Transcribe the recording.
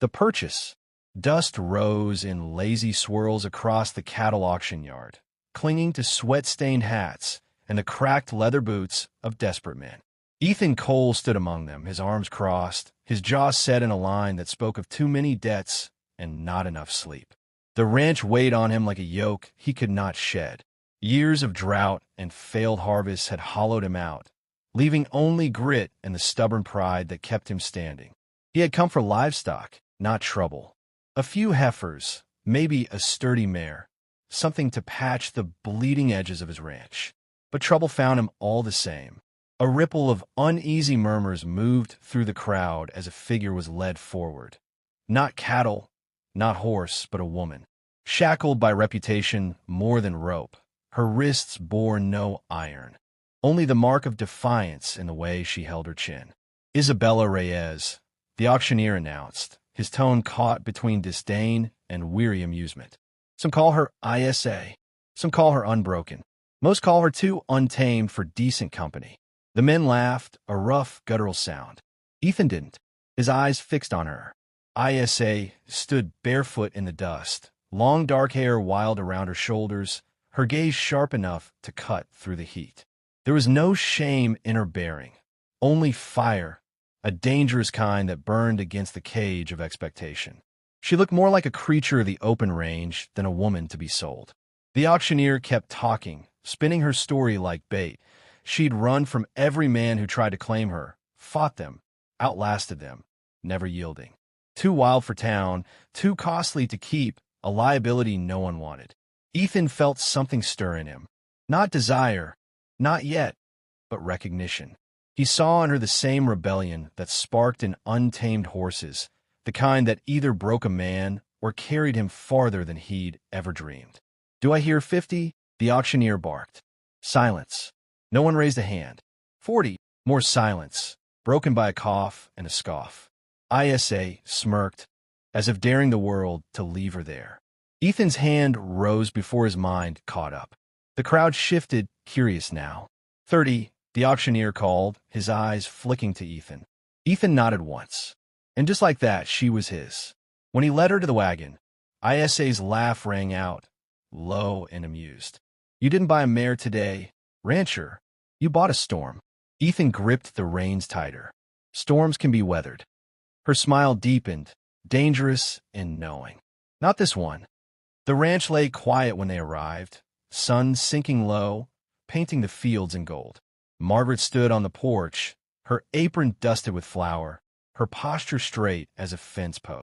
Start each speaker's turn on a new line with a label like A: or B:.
A: The purchase. Dust rose in lazy swirls across the cattle auction yard, clinging to sweat-stained hats and the cracked leather boots of desperate men. Ethan Cole stood among them, his arms crossed, his jaw set in a line that spoke of too many debts and not enough sleep. The ranch weighed on him like a yoke he could not shed. Years of drought and failed harvests had hollowed him out, leaving only grit and the stubborn pride that kept him standing. He had come for livestock, not trouble. A few heifers, maybe a sturdy mare, something to patch the bleeding edges of his ranch. But trouble found him all the same. A ripple of uneasy murmurs moved through the crowd as a figure was led forward. Not cattle, not horse, but a woman, shackled by reputation more than rope. Her wrists bore no iron, only the mark of defiance in the way she held her chin. Isabella Reyes, the auctioneer announced, his tone caught between disdain and weary amusement. Some call her ISA, some call her unbroken. Most call her too untamed for decent company. The men laughed, a rough, guttural sound. Ethan didn't, his eyes fixed on her. ISA stood barefoot in the dust, long dark hair wild around her shoulders, her gaze sharp enough to cut through the heat. There was no shame in her bearing, only fire, a dangerous kind that burned against the cage of expectation. She looked more like a creature of the open range than a woman to be sold. The auctioneer kept talking, spinning her story like bait. She'd run from every man who tried to claim her, fought them, outlasted them, never yielding. Too wild for town, too costly to keep, a liability no one wanted. Ethan felt something stir in him. Not desire, not yet, but recognition. He saw in her the same rebellion that sparked in untamed horses, the kind that either broke a man or carried him farther than he'd ever dreamed. "Do I hear 50? The auctioneer barked. Silence. No one raised a hand. 40. More silence, broken by a cough and a scoff. ISA smirked, as if daring the world to leave her there. Ethan's hand rose before his mind caught up. The crowd shifted, curious now. 30, the auctioneer called, his eyes flicking to Ethan. Ethan nodded once. And just like that, she was his. When he led her to the wagon, ISA's laugh rang out, low and amused. "You didn't buy a mare today, rancher. You bought a storm." Ethan gripped the reins tighter. Storms can be weathered. Her smile deepened, dangerous and knowing. Not this one. The ranch lay quiet when they arrived, sun sinking low, painting the fields in gold. Margaret stood on the porch, her apron dusted with flour, her posture straight as a fence post.